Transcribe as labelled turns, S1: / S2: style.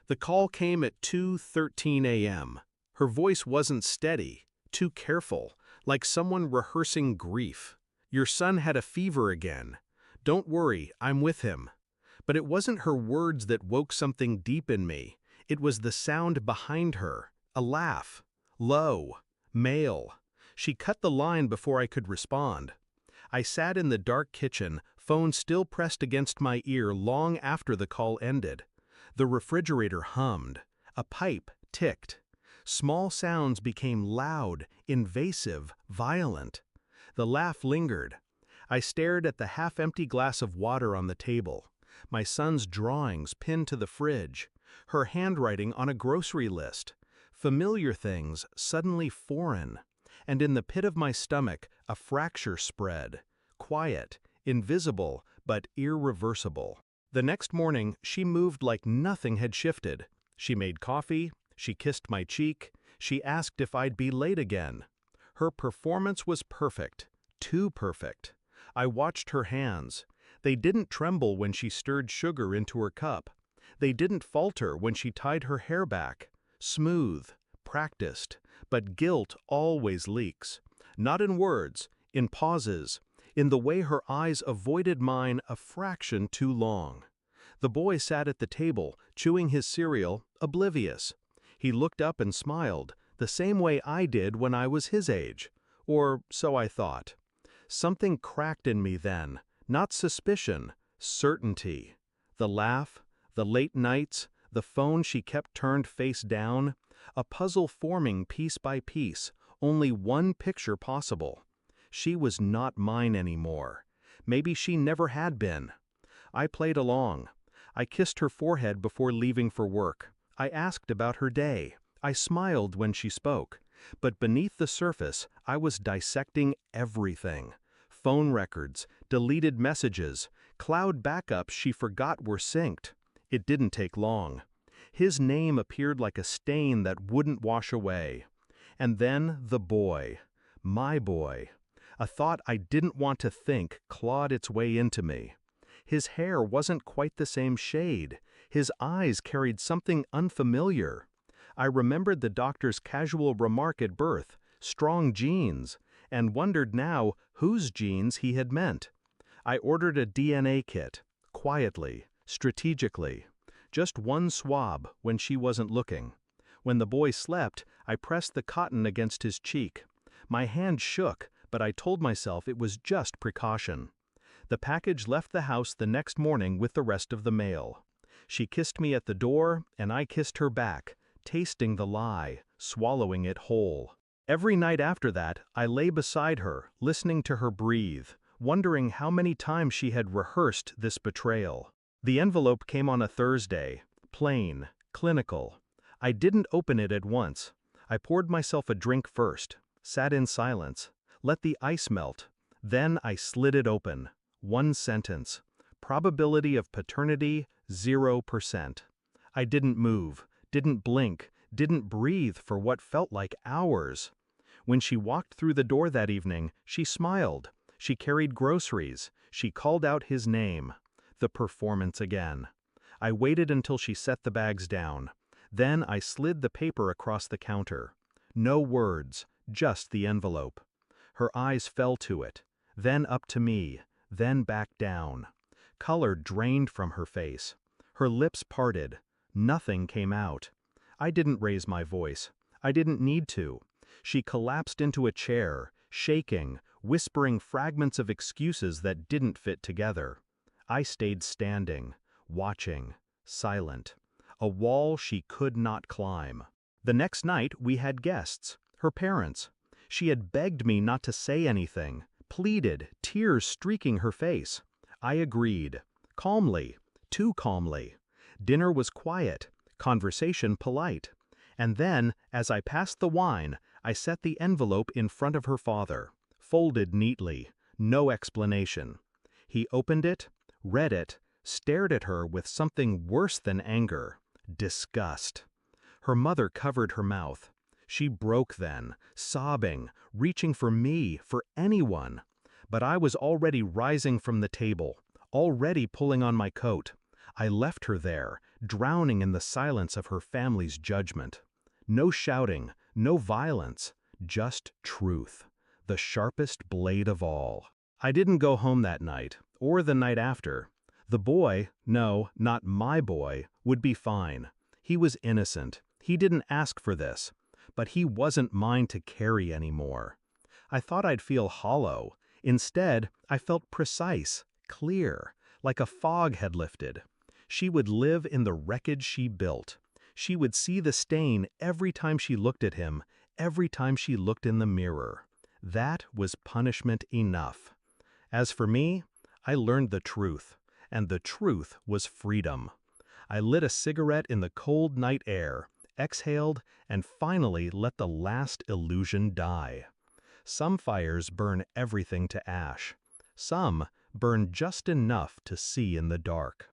S1: The call came at 2:13 a.m. Her voice wasn't steady, too careful, like someone rehearsing grief. "Your son had a fever again. Don't worry, I'm with him." But it wasn't her words that woke something deep in me. It was the sound behind her, a laugh. Low, male. She cut the line before I could respond. I sat in the dark kitchen, phone still pressed against my ear long after the call ended. The refrigerator hummed. A pipe ticked. Small sounds became loud, invasive, violent. The laugh lingered. I stared at the half-empty glass of water on the table. My son's drawings pinned to the fridge. Her handwriting on a grocery list. Familiar things suddenly foreign. And in the pit of my stomach, a fracture spread. Quiet, invisible, but irreversible. The next morning, she moved like nothing had shifted. She made coffee. She kissed my cheek. She asked if I'd be late again. Her performance was perfect. Too perfect. I watched her hands. They didn't tremble when she stirred sugar into her cup. They didn't falter when she tied her hair back. Smooth, practiced, but guilt always leaks. Not in words, in pauses, in the way her eyes avoided mine a fraction too long. The boy sat at the table, chewing his cereal, oblivious. He looked up and smiled, the same way I did when I was his age. Or so I thought. Something cracked in me then, not suspicion, certainty. The laugh, the late nights, the phone she kept turned face down, a puzzle forming piece by piece, only one picture possible. She was not mine anymore. Maybe she never had been. I played along. I kissed her forehead before leaving for work. I asked about her day. I smiled when she spoke. But beneath the surface, I was dissecting everything. Phone records, deleted messages, cloud backups she forgot were synced. It didn't take long. His name appeared like a stain that wouldn't wash away. And then the boy. My boy. A thought I didn't want to think clawed its way into me. His hair wasn't quite the same shade. His eyes carried something unfamiliar. I remembered the doctor's casual remark at birth, strong genes, and wondered now whose genes he had meant. I ordered a DNA kit, quietly, strategically. Just one swab when she wasn't looking. When the boy slept, I pressed the cotton against his cheek. My hand shook, but I told myself it was just precaution. The package left the house the next morning with the rest of the mail. She kissed me at the door, and I kissed her back, tasting the lie, swallowing it whole. Every night after that, I lay beside her, listening to her breathe, wondering how many times she had rehearsed this betrayal. The envelope came on a Thursday, plain, clinical. I didn't open it at once. I poured myself a drink first, sat in silence, let the ice melt. Then I slid it open. One sentence. Probability of paternity, 0%. I didn't move, didn't blink, didn't breathe for what felt like hours. When she walked through the door that evening, she smiled. She carried groceries. She called out his name. The performance again. I waited until she set the bags down. Then I slid the paper across the counter. No words, just the envelope. Her eyes fell to it, then up to me, then back down. Color drained from her face. Her lips parted. Nothing came out. I didn't raise my voice. I didn't need to. She collapsed into a chair, shaking, whispering fragments of excuses that didn't fit together. I stayed standing, watching, silent. A wall she could not climb. The next night we had guests, her parents. She had begged me not to say anything, pleaded, tears streaking her face. I agreed, calmly, too calmly. Dinner was quiet, conversation polite. And then, as I passed the wine, I set the envelope in front of her father, folded neatly, no explanation. He opened it, read it, stared at her with something worse than anger, disgust. Her mother covered her mouth. She broke then, sobbing, reaching for me, for anyone. But I was already rising from the table, already pulling on my coat. I left her there, drowning in the silence of her family's judgment. No shouting, no violence, just truth, the sharpest blade of all. I didn't go home that night, or the night after. The boy, no, not my boy, would be fine. He was innocent. He didn't ask for this. But he wasn't mine to carry anymore. I thought I'd feel hollow. Instead, I felt precise, clear, like a fog had lifted. She would live in the wreckage she built. She would see the stain every time she looked at him, every time she looked in the mirror. That was punishment enough. As for me, I learned the truth, and the truth was freedom. I lit a cigarette in the cold night air, exhaled, and finally let the last illusion die. Some fires burn everything to ash. Some burn just enough to see in the dark.